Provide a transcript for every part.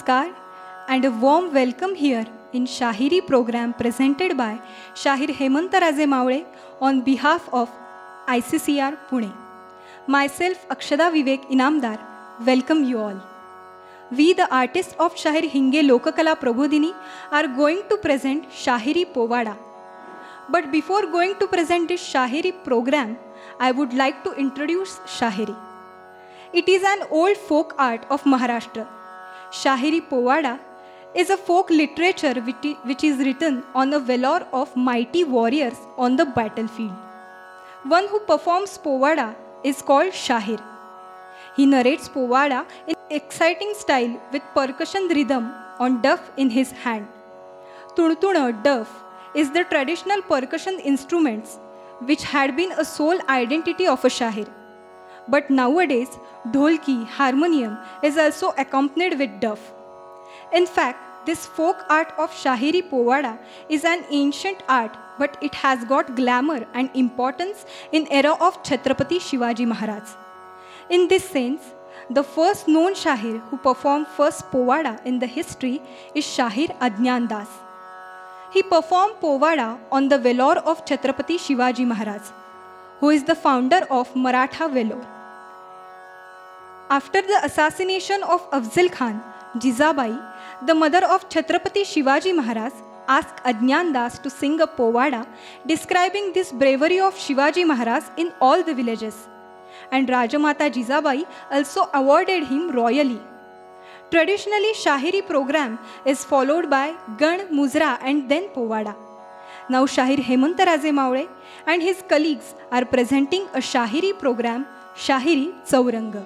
Namaskar and a warm welcome here in Shahiri program presented by Shahir Hemantaraje Mawle on behalf of ICCR Pune. Myself Akshada Vivek Inamdar welcome you all. We the artists of Shahir Hinge Lokakala Prabodhini are going to present Shahiri Povada. But before going to present this Shahiri program, I would like to introduce Shahiri. It is an old folk art of Maharashtra. Shahiri Povada is a folk literature which is written on a valor of mighty warriors on the battlefield. One who performs Povada is called Shahir. He narrates Povada in exciting style with percussion rhythm on duff in his hand. Tuntuna duff is the traditional percussion instruments which had been a sole identity of a Shahir. But nowadays, dholki, harmonium is also accompanied with duff. In fact, this folk art of Shahiri Povada is an ancient art, but it has got glamour and importance in era of Chhatrapati Shivaji Maharaj. In this sense, the first known Shahir who performed first Povada in the history is Shahir Adnan Das. He performed Povada on the valor of Chhatrapati Shivaji Maharaj, who is the founder of Maratha Valor. After the assassination of Afzal Khan, Jizabai, the mother of Chhatrapati Shivaji Maharaj, asked Adnan Das to sing a Povada describing this bravery of Shivaji Maharaj in all the villages. And Rajamata Jizabai also awarded him royally. Traditionally, Shahiri program is followed by Gan, Muzra and then Povada. Now Shahir Hemantaraje Mawle and his colleagues are presenting a Shahiri program, Shahiri Chauranga.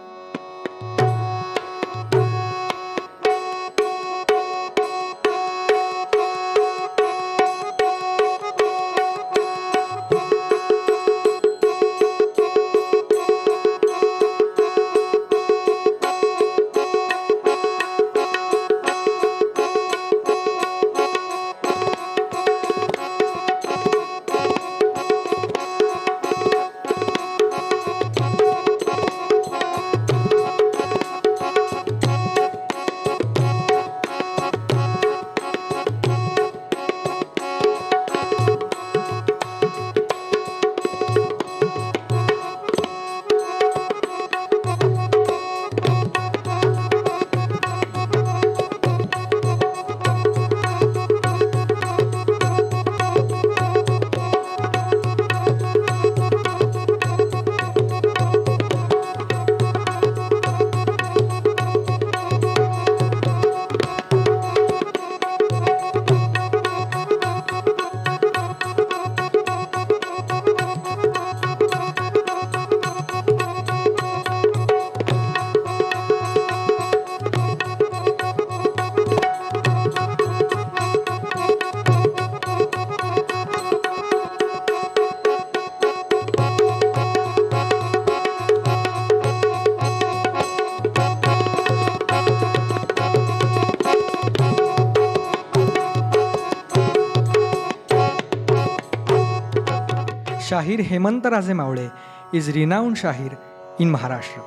Shahir Hemantaraje Mawle is renowned Shahir in Maharashtra.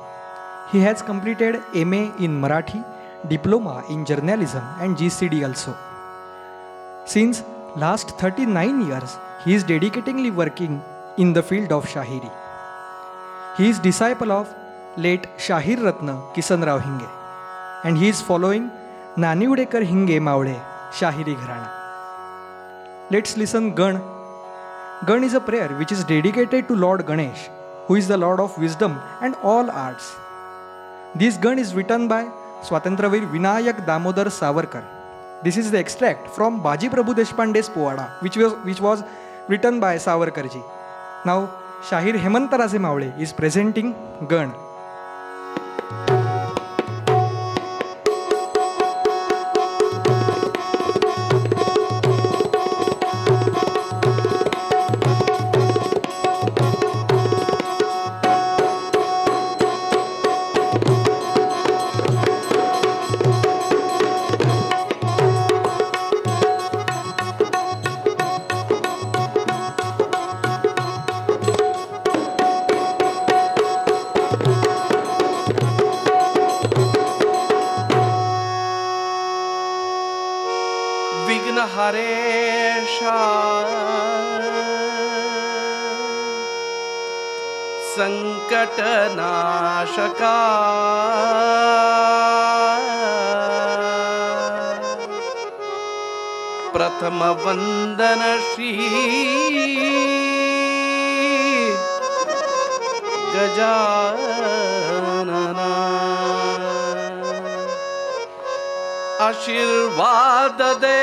He has completed MA in Marathi, Diploma in Journalism and GCD also. Since last 39 years, he is dedicatingly working in the field of Shahiri. He is disciple of late Shahir Ratna Kisanrao Hinge and he is following Nanivdekar Hinge Mawle Shahiri Gharana. Let's listen Gan. Gan is a prayer which is dedicated to Lord Ganesh, who is the Lord of wisdom and all arts. This Gan is written by Swatantraveer Vinayak Damodar Savarkar. This is the extract from Baji Prabhu Deshpande's Povada, which was written by Savarkarji. Now, Shahir Hemantaraje Mawle is presenting Gan. हरेशा संकटनाशका प्रथम वंदन श्री गजानना आशीर्वाद दे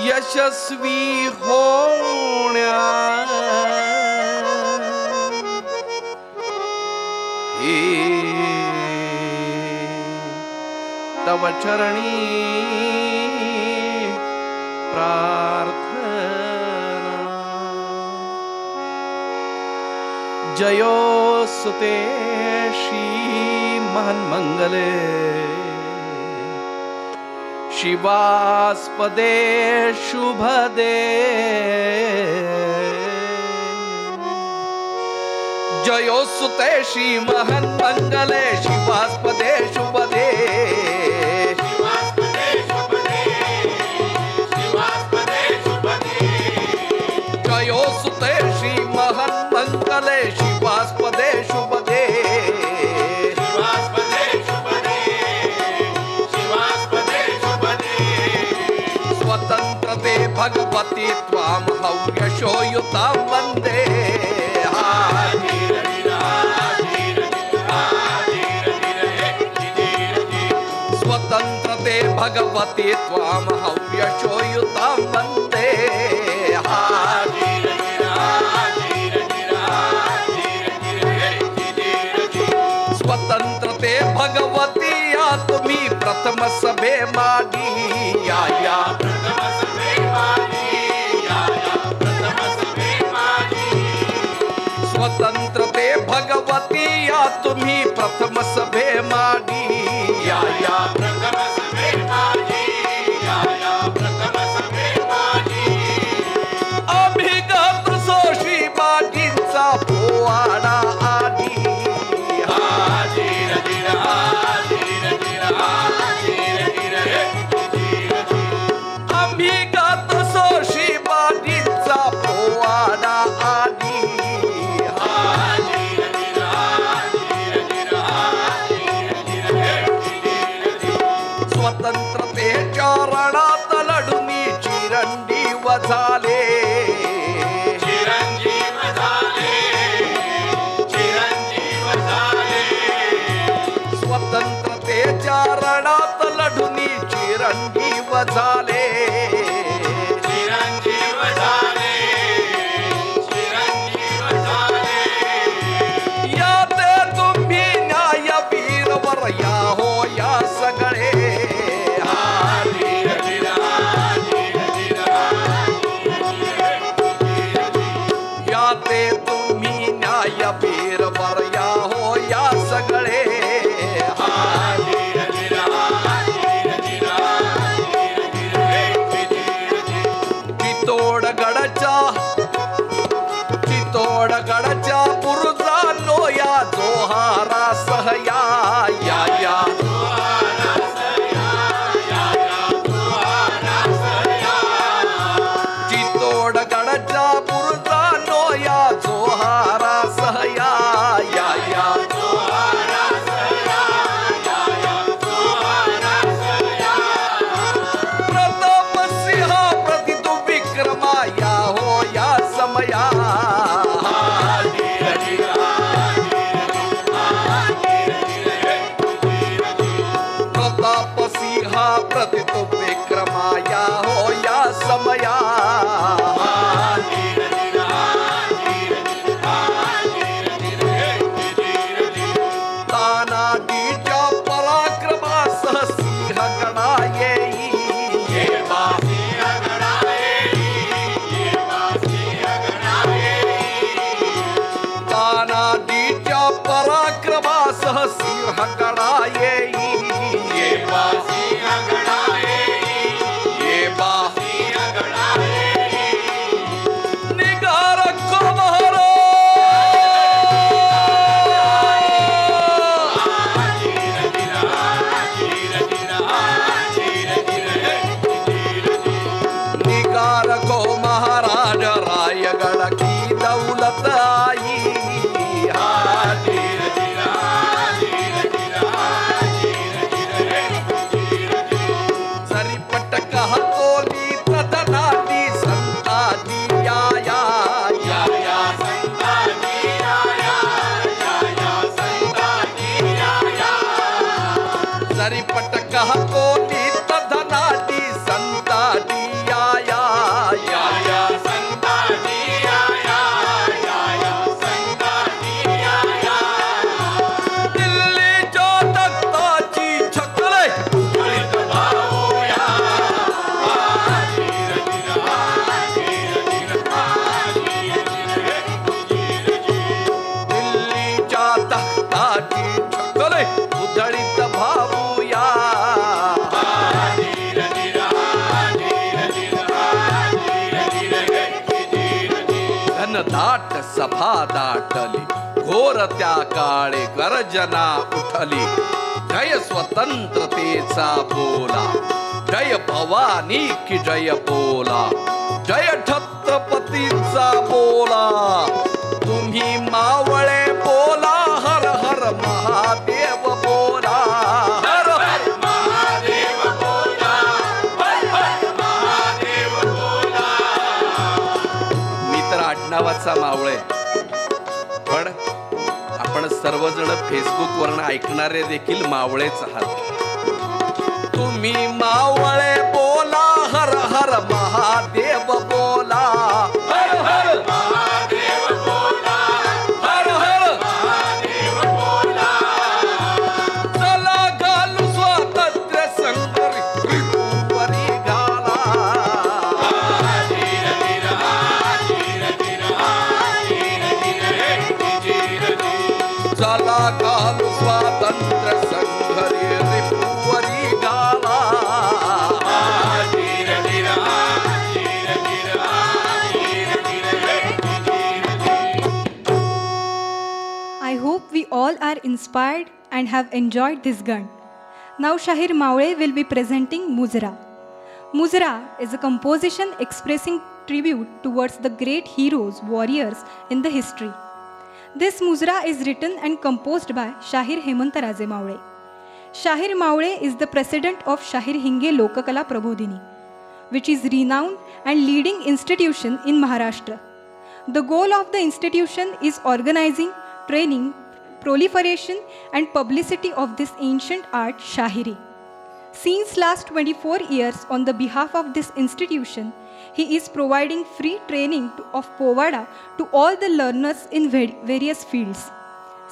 यशस्वी होण्या हे तव चरणी प्रार्थना जयोस्तुते श्री महन्मंगले शिवास्पदे शुभदे जयोस्तुते श्री महन्मंगले शिवास्पदे शुभदे जयोस्तुते श्री महन्मंगले शिवास्पदे शुभदे स्वतंत्रते भगवती त्वां हव्यशोयुतां वन्दे स्वतंत्रते भगवती त्वां हव्यशोयुतां वन्दे स्वतंत्रते भगवती या तुम्ही प्रथम सभे मागी या स्वतंत्रते भगवती या तुम्ही प्रथम सभे मागी या अभिगत सोशी मागींचा पोवाडा आधी अभिगत सोशी मागींचा पोवाडा आधी स्वतंत्रतेच्या रणात लढुनी चिरंजीव झाले स्वतंत्रतेच्या रणात लढुनी चिरंजीव झाले याते तुम्ही न्यायवीरवर या हो या सगळे याते तुम्ही न्यायवीरवर या हो या सगळे चितोडगडच्या बुरुजानो या जोहारा सहया या चितोडगडच्या बुरुजानो या जोहारा सहया या प्रताप सिंह प्रतितु विक्रमा या हो या समया प्रताप सिंह प्रतितु विक्रमा या हो या समया तानाजीच्या पराक्रमासह सिंह गणा येई तानाजीच्या पराक्रमासह सिंह गणा येई निगार कोमहरो पंढरी पटका कोली धनाटी संताटी या या या या संताटी या या या या संताटी या या दिल्लीच्या तख्ताची छकले उघडीत भाऊया धीर धीर धीर दिल्लीच्या तख्ताची छकले उधळीत भाऊया घनदाट सभा दाटली घोर त्या काळे गर्जना उठली जय स्वतंत्रतेचा बोला जय भवानी की जय बोला जय छत्रपतीचा बोला तुम्ही मावळे बोला हर हर महादेव बोला हर हर महादेव बोला हर हर महादेव बोला मी तर आडनावाचा मावळे पण आपण सर्वजण फेसबुक वरनं ऐकणारे देखील मावळेच आहात तुम्ही मावळे बोला हर हर महादेव बोला हर हर महादेव बोला हर हर महादेव बोला चला घालू स्वातंत्र्य संग्राम रिपुवरी घाला धीर धीर धीर धीर धीर चला घालू स्वातंत्र्य संग्राम रिपुवरी घाला धीर धीर I hope we all are inspired and have enjoyed this gun. Now Shahir Mawle will be presenting Muzra. Muzra is a composition expressing tribute towards the great heroes, warriors in the history. This Muzra is written and composed by Shahir Hemantaraje Mawle. Shahir Mawle is the president of Shahir Hinge Lokakala Prabodhini, which is renowned and leading institution in Maharashtra. The goal of the institution is organizing, training, proliferation and publicity of this ancient art Shahiri. Since last 24 years on the behalf of this institution, he is providing free training of Povada to all the learners in various fields.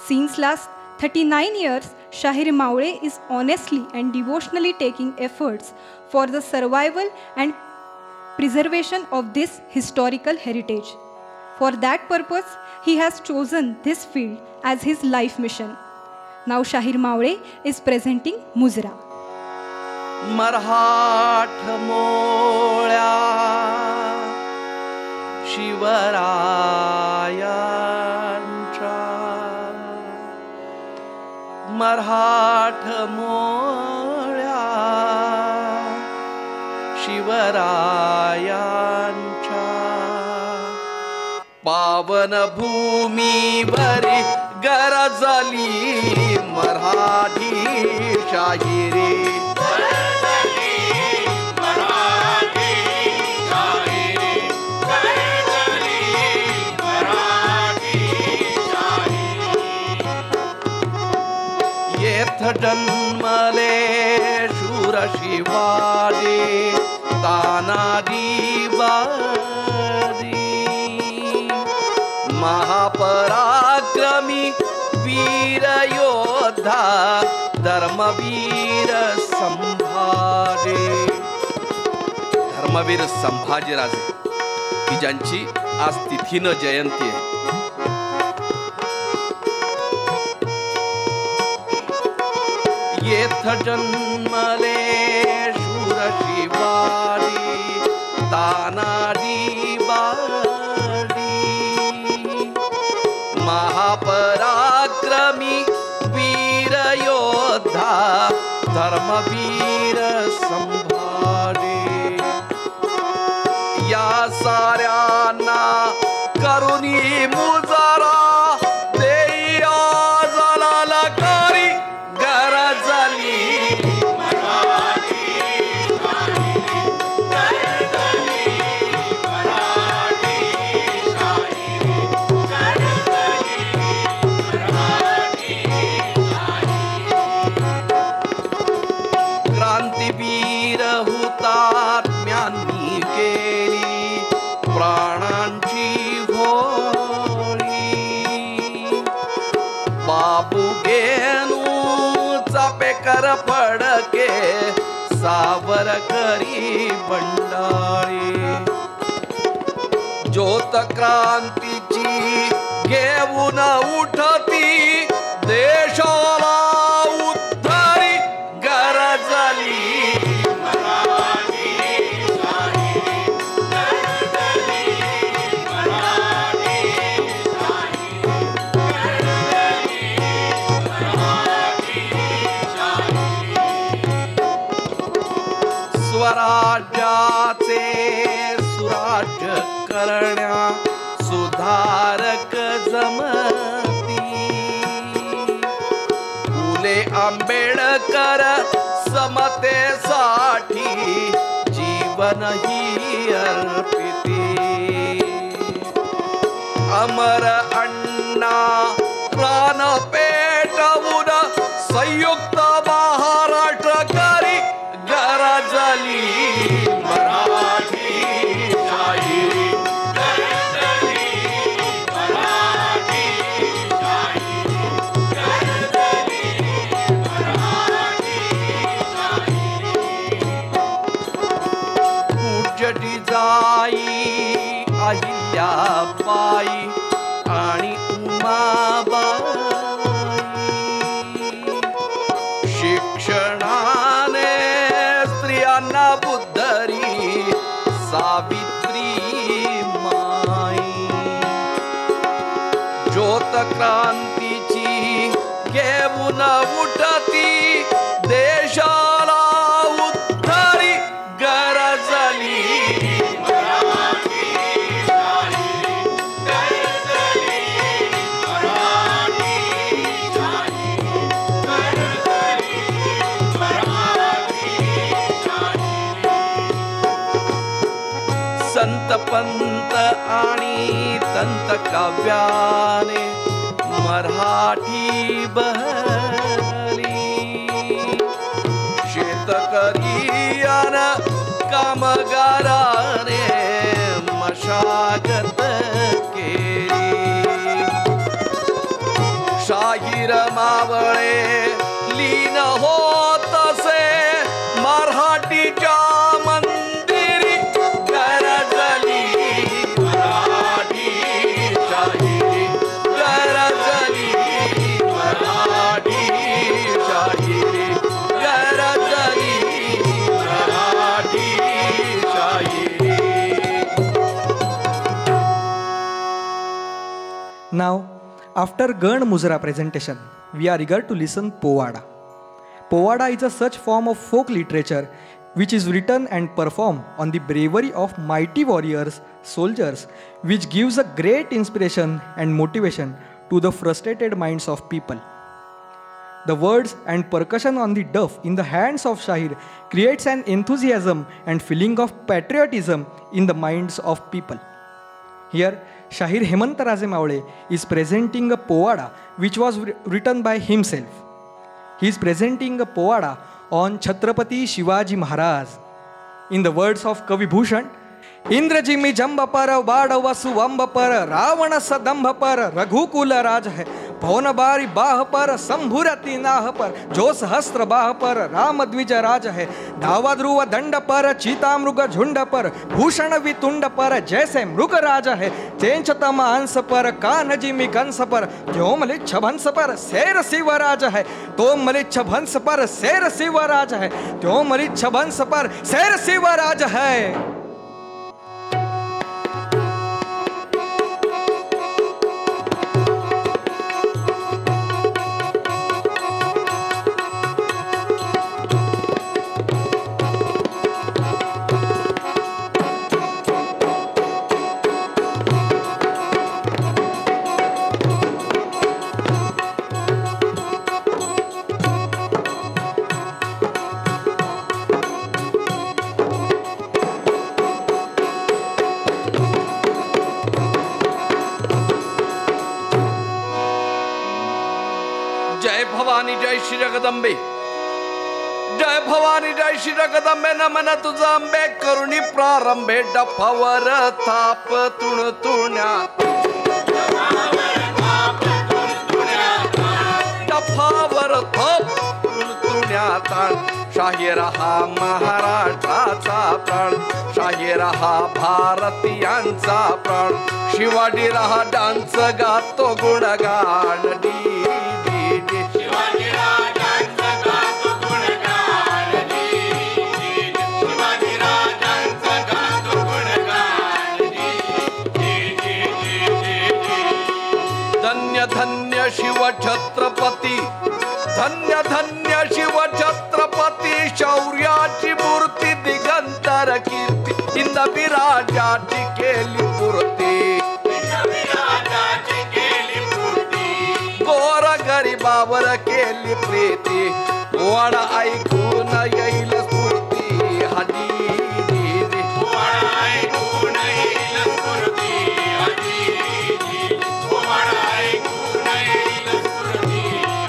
Since last 39 years, Shahir Mawle is honestly and devotionally taking efforts for the survival and preservation of this historical heritage. For that purpose, he has chosen this field as his life mission. Now Shahir Mawle is presenting Muzra. मराठ मोळ्या शिवरायांच्या मराठ मोळ्या शिवरायांच्या पावन भूमीवरी गरजली मराठी शाहिरी येथ जन्मले शूर शिवाजी तानाजी बाजी महापराक्रमी वीर योद्धा धर्मवीर संभाजीराजे की ज्यांची आज तिथीनं जयंती आहे. येथ जन्मले शूर शिवाजी तानाजी बाजी महापराक्रमी वीर योद्धा धर्मवीर संभाजी या साऱ्यांना करुणी मुजरा देया जलालकारी गरजली बाबू घेनू चापेकर फडके सावर करी बंडाळी ज्योत क्रांतीची घेऊन उठती देशाला उद्धारी गरजली स्वराज्याचे सुराज्य करण्या सुधारक जमती फुले आंबेडकर समतेसाठी जीवन ही अर्पिती अमर अण्णा प्राण पेटवून संयुक्त महाराष्ट्र करी गरजली मराठी शाहिरी पूज्य जाई अहिल्याबाई आणि उमाबाई शिक्षणाने स्त्रियांना बुद्धरी सावित्री माई ज्योत क्रांतीची घेऊन उठती देशाला उद्धारी गरजली संत पंत आणि तंत काव्याने मराठी बहरली शेतकरी अन कामगाराने मशागत केली शाहीर मावळे लीन होत असे मराठीच्या मंदिरी गरजली मराठी शाहिरी गरजली मराठी शाहिरी गरजली मराठी शाहिरी. Now, after Gan Muzra presentation, we are eager to listen Povada. Povada is a such form of folk literature which is written and performed on the bravery of mighty warriors, soldiers, which gives a great inspiration and motivation to the frustrated minds of people. The words and percussion on the duff in the hands of Shahir creates an enthusiasm and feeling of patriotism in the minds of people. Here, Shahir Hemantaraje Mavle is presenting a povada which was written by himself. He is presenting a povada on Chhatrapati Shivaji Maharaj. In the words of Kavi Bhushan, इंद्रजिमी जंब पर बाड़ वसुवंब पर रावण सदंभ पर रघुकुल राज है भवन बारी बाह पर संभुरति नाह पर जो सहस्त्र बाह पर राम द्विज राज है दावा ध्रुव दंड पर चीता मृग झुंड पर भूषण वितुंड पर जैसे मृग राज है चेंच तम अंश पर कान जिमी कंस पर जो मलिच्छ भंस पर शेर शिवराज है तो मलिच्छ भंस पर शेर शिवराज है तो मलिच्छ भंस पर शेर शिवराज है. जय श्री जगदंबे जय भवानी जय श्री जगदंबे नमन तुझा अंबे करुणी प्रारंभे डफावर थाप तुणतुण्या वर थप तुण्यात शाहीर हा महाराष्ट्राचा प्राण, शाहीर हा भारतीयांचा प्राण, शिवाजी हा डान्स गातो गुणगान D D D, Shivaji dance गातो गुणगान D D D, Shivaji dance गातो गुणगान डी डी डी डी, धन्य धन्य शिव छत्रपती, धन्य धन्य शिव छत्रपती, शौर्याची मूर्ती दिगंतर कीर्ती, इंद्रविराजाची केली पूर्ती, गोर गरिबावर केली प्रीती, वाड ऐकून येईल स्फूर्ती हदी दी, वाड ऐकून येईल स्फूर्ती हदी दी, वाड ऐकून येईल स्फूर्ती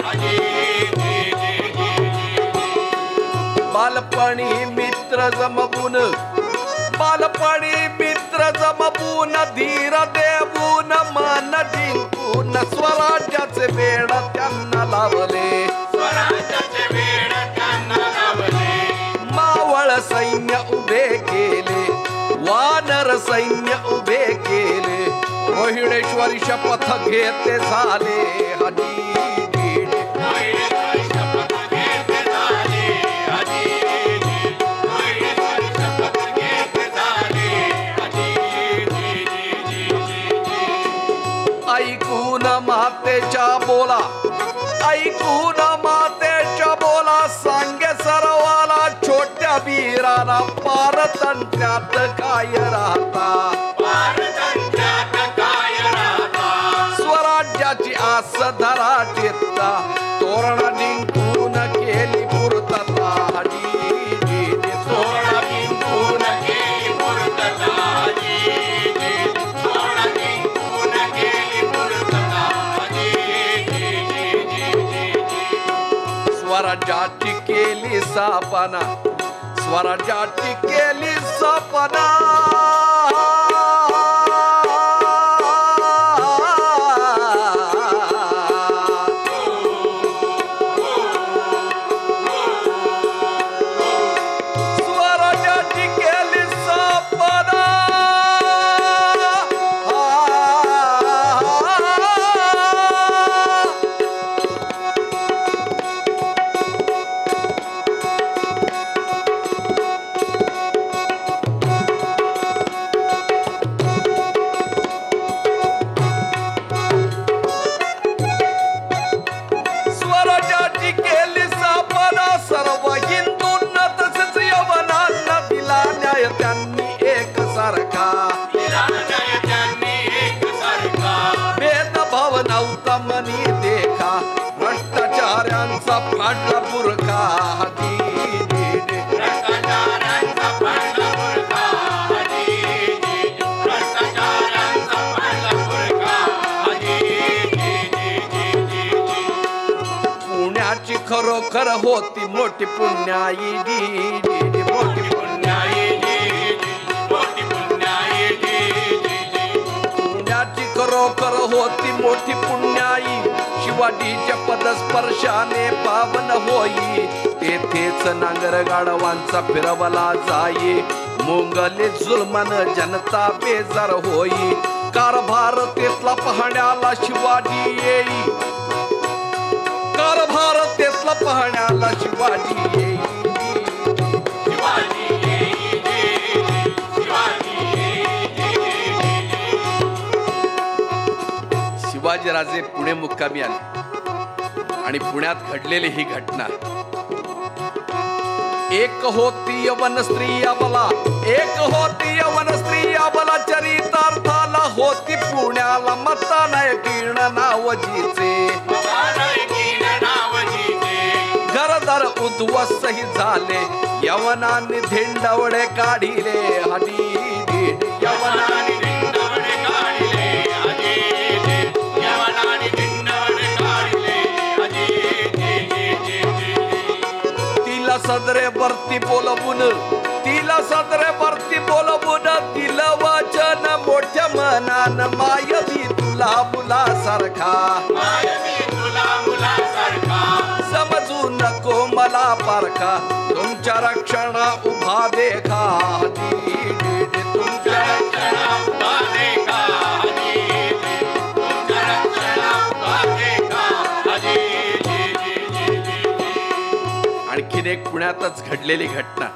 हदी दी, बालपणी मित्र जमवून, बालपणी मित्र जमवून, धीर देऊन मन जिंकून, स्वराज्याचे वेड त्यांना लावले, स्वराज्याचे वेड त्यांना लावले, मावळ सैन्य उभे केले, वानर सैन्य उभे केले, रोहिणेश्वरी शपथ घेते झाले हदी मातेच्या बोला, ऐकून मातेच्या बोला, सांगे सर्वाला छोट्या वीराला, पारतंत्र्यात काय राहता, पारतंत्र्यात काय राहता, स्वराज्याची आस धरा चित्ता, तोरणा जिंकून केली पूर्तता हदी दी, तोरणा जिंकून केली पूर्तता हदी दी, तोरणा जिंकून केली पूर्तता, स्वराज्याची केली स्थापना, स्वराज्याची केली स्थापना, स्वराज्याची केली स्थापना, सर्व हिंदूंना तसेच यवनांना दिला न्याय त्यांनी एक सारखा, भेदभाव नव्हता मनी देखा, भ्रष्टाचार्यांचा फाडला बुरखा हदी दी, भ्रष्टाचार्यांचा फाडला बुरखा हदी दी, भ्रष्टाचार्यांचा फाडला बुरखा हदी दी, पुण्याची खरोखर होती मोठी पुण्याई दी दी, मोठी पुण्याई दी दी, मोठी पुण्याई दी दी, पुण्याची खरोखर होती मोठी पुण्याई, शिवाजीच्या पदस्पर्शाने पावन होई, तेथेच नांगर गाढवांचा फिरवला जाई, मोंगले जुलमान जनता बेजार होई, कारभार तेथला पाहण्याला शिवाजी येई, कारभार तेथला पाहण्याला शिवाजी येई, शिवाजी येई, शिवाजी येई, शिवाजीराजे पुणे मुक्कामी आले आणि पुण्यात घडलेली ही घटना, एक होती यवन स्त्री अबला, एक होती यवन स्त्री अबला, चरितार्थाला होती पुण्याला, मता नायकीण नावजीचे, घरदार उद्ध्वस्तही झाले, यवनांनी धिंडवडे काढिले हदी दी, यवनांनी धिंडवडे काढिले हदी दी, यवनांनी धिंडवडे काढिले हदी दी, तिला सदरे वरती बोलवून, तिला सदरे वरती बोलवून, तिला वचन मोठ्या मनान, मायवी तुला मुलासारखा, मायवी तुला मुलासारखा, पारखा तुमच्या रक्षणा उभा देखा तुमच्या रक्षणा उभा देखा तुमच्या रक्षणा उभा देखा. आणखीन एक पुण्यातच घडलेली घटना,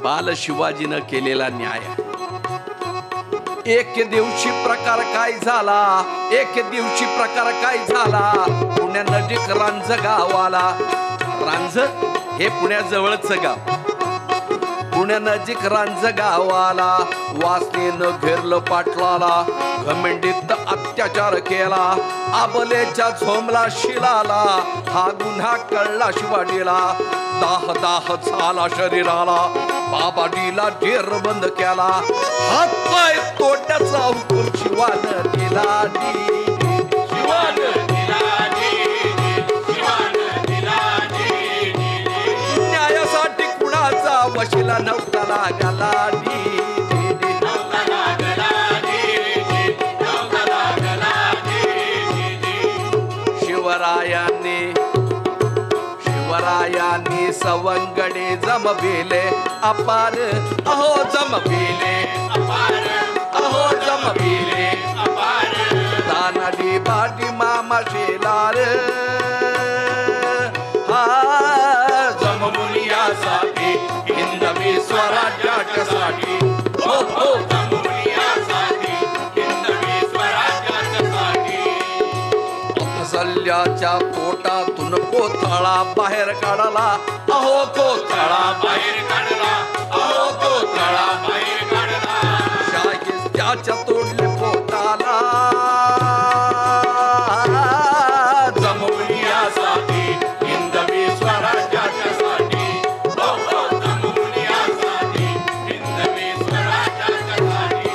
बाल शिवाजीनं केलेला न्याय. एक दिवशी प्रकार काय झाला, एक दिवशी प्रकार काय झाला, पुण्या नजीक रांझ गाव आला. रांझ हे पुण्याजवळच गाव. पुण्या नजीक रांझ गाव आला. वासनेनं घेरलं पाटलाला, घमेंडीत अत्याचार केला. आबलेच्या झोमला शिलाला, हा गुन्हा कळला शिवाजीला. दाह दाह झाला शरीराला, बाबाजीला जेर बंद केला. हात पाय तोडण्याचा हुकूम शिवानं दिला. न्यायासाठी कुणाचा वशिला नव्हता लागला. शिवरायांनी सवंगडे जमविले अपार, अहो जमविले अपार, अहो जमविले अपार. तानाडी बाडी मामा शेलार, हा जममुनियासाठी हिंदवी स्वराज्यासाठी. हो हो जममुनियासाठी हिंदवी स्वराज्यासाठी. अपसल्याच्या पोटातून कोथळा बाहेर काढला, अहो कोथळा बाहेर काढला, अहो कोथळा बाहेर काढला. शाहिस्त्याच्या तोडले पोटाला, जममुनियासाठी हिंदवी स्वराज्यासाठी. हो हो जममुनियासाठी हिंदवी स्वराज्यासाठी.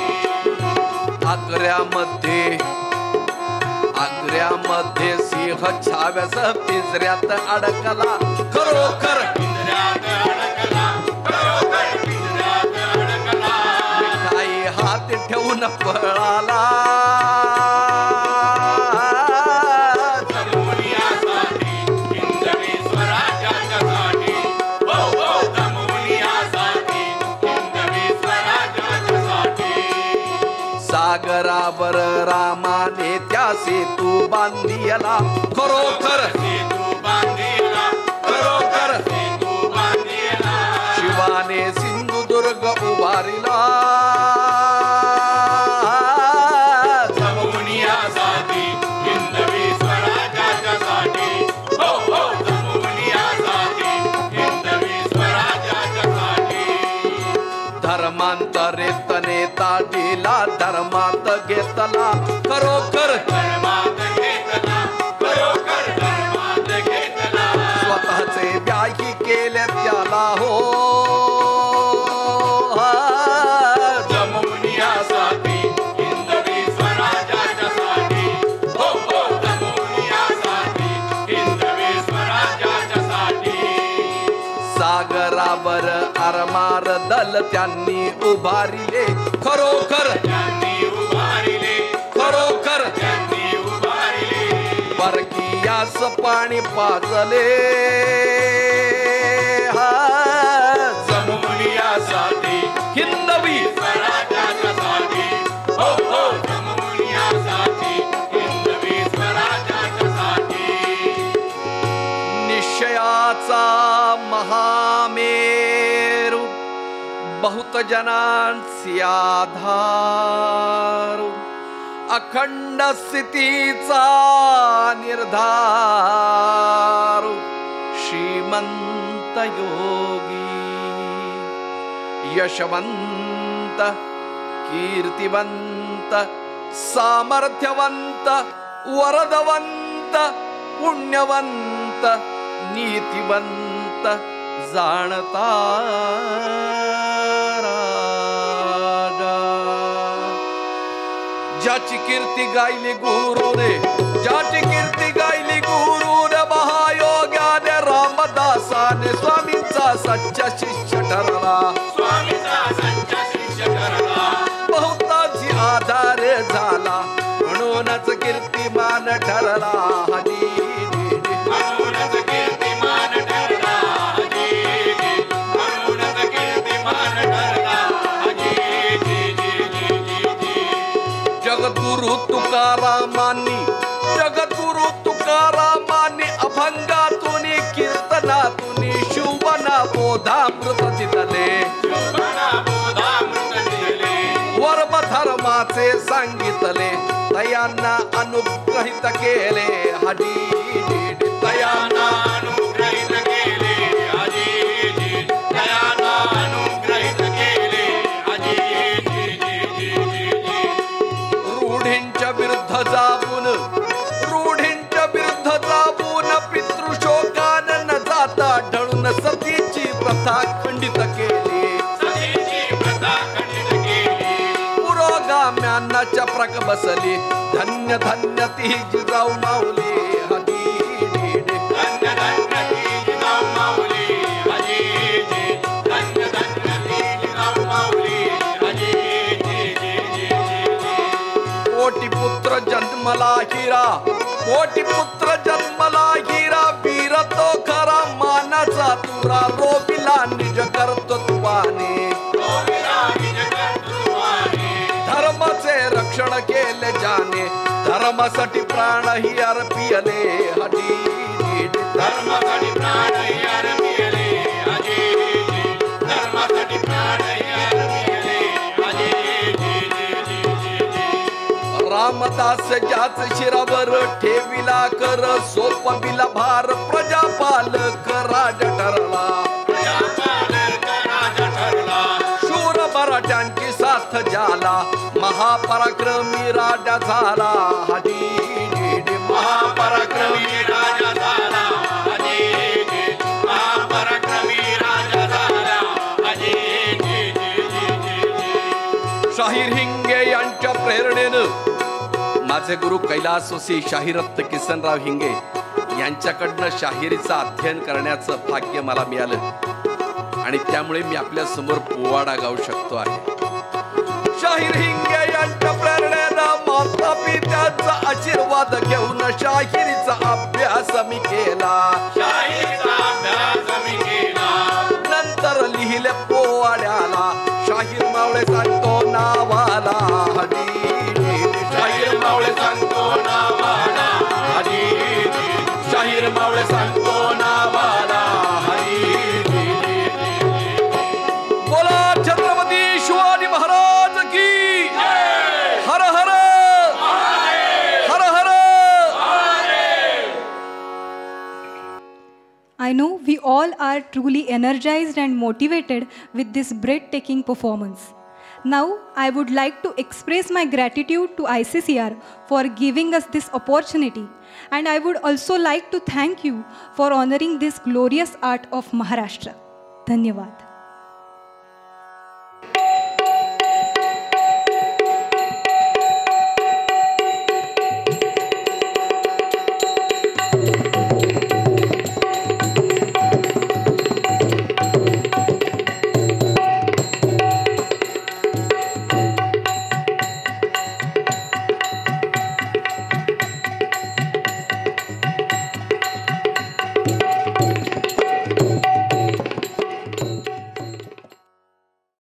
आग्र्यामध्ये सिंह छाव्यासह पिंजऱ्यात अडकला. खरोखर पिंजऱ्यात अडकला, खरोखर पिंजऱ्यात अडकला. काही हात ठेवून पळाला. जममुनियासाठी हिंदवी स्वराज्यासाठी. हो हो जममुनियासाठी हिंदवी स्वराज्यासाठी. सागरावर रामाने त्या सेतू बांधिला. खरोखर सेतू बांधिला, खरोखर सेतू बांधिला. शिवाने सिंधुदुर्ग उभारिला. जममुनियासाठी हिंदवी स्वराज्यासाठी. हो हो जममुनियासाठी हिंदवी स्वराज्यासाठी. धर्मांतरित नेता दिला, धर्मात घेतला. खरोखर धर्मात घेतला, खरोखर धर्मात घेतला. स्वतःचे व्याही केले त्याला. हो जममुनियासाठी हिंदवी स्वराज्यासाठी. हो हो जममुनियासाठी हिंदवी स्वराज्यासाठी. सागरावर आरमार दल त्यांनी उभारिले. खरोखर त्यांनी उभारिले, खरोखर त्यांनी उभारिले. परकीयास पाणी पाजले. हा जममुनियासाठी हिंदवी स्वराज्यासाठी. हो हो जममुनियासाठी हिंदवी स्वराज्यासाठी. निश्चयाचा महामेरू, बहुत जनांची आधार. अखंड स्थितीचा निर्धार. श्रीमंत योगी, यशवंत, कीर्तिवंत, सामर्थ्यवंत, वरदवंत, पुण्यवंत, नीतिवंत, जाणता राजा. ज्याची कीर्ती गायली गुरुने, ज्याची कीर्ती गायली गुरुने, महायोग्याने रामदासाने स्वामींचा सच्चा शिष्य ठरला. स्वामींचा सच्चा शिष्य ठरला. बहुतांची आधार झाला, म्हणूनच कीर्तिमान ठरला. म्हणूनच कीर्तिमान जगद्गुरु तुकारामांनी अभंगातून कीर्तनातून शुभना बोधामृत दिले वर्म धर्माचे सांगितले तयांना अनुग्रहित केले हडी तयांना अनुग्रहित केले रूढींच्या विरुद्ध जाऊन पितृशोकान न जाता ढळून सतीची प्रथा खंडित केली पुरोगाम्यांना चप्रक बसली धन्य धन्य ती जिजाऊ माऊली कोटी पुत्र जन्मला हिरा वीर तो खरा मानाचा तुरा रोबिला निज कर्तृत्वाने धर्माचे रक्षण केले जाने धर्मासाठी प्राणही अर्पिले हडी धर्मासाठी प्राणही अर्पिले धर्मासाठी प्राणही अर्पिले रामदास ज्याच शिरावर ठेविला कर सोपविला भार प्रजापालक राज ठरला शूर मराठ्यांची साथ झाला महापराक्रमी राजा झाला महापराक्रमी राजा झाला महापराक्रमी राजा झाला शाहीर हिंगे यांच्या प्रेरणेनं माझे गुरु कैलासवासी शाहीरत्न किसनराव हिंगे यांच्याकडनं शाहिरीचं अध्ययन करण्याचं भाग्य मला मिळालं आणि त्यामुळे मी आपल्या समोर पोवाडा गाऊ शकतो आहे। शाहीर हिंगे यांच्या प्रेरणेनं माता पित्यांचा आशीर्वाद घेऊन शाहिरीचा अभ्यास मी केला नंतर लिहिले पोवाड्याला शाहीर मावळे सांगतो नावाला शाहीर मावळे सांगतो नावाला शाहीर मावळे सांगतो नावाला बोला छत्रपती शिवाजी महाराज की हर हर हर हर। I know we all are truly energized and motivated with this breathtaking performance. Now, I would like to express my gratitude to ICCR for giving us this opportunity, and I would also like to thank you for honoring this glorious art of Maharashtra. Dhanyavad.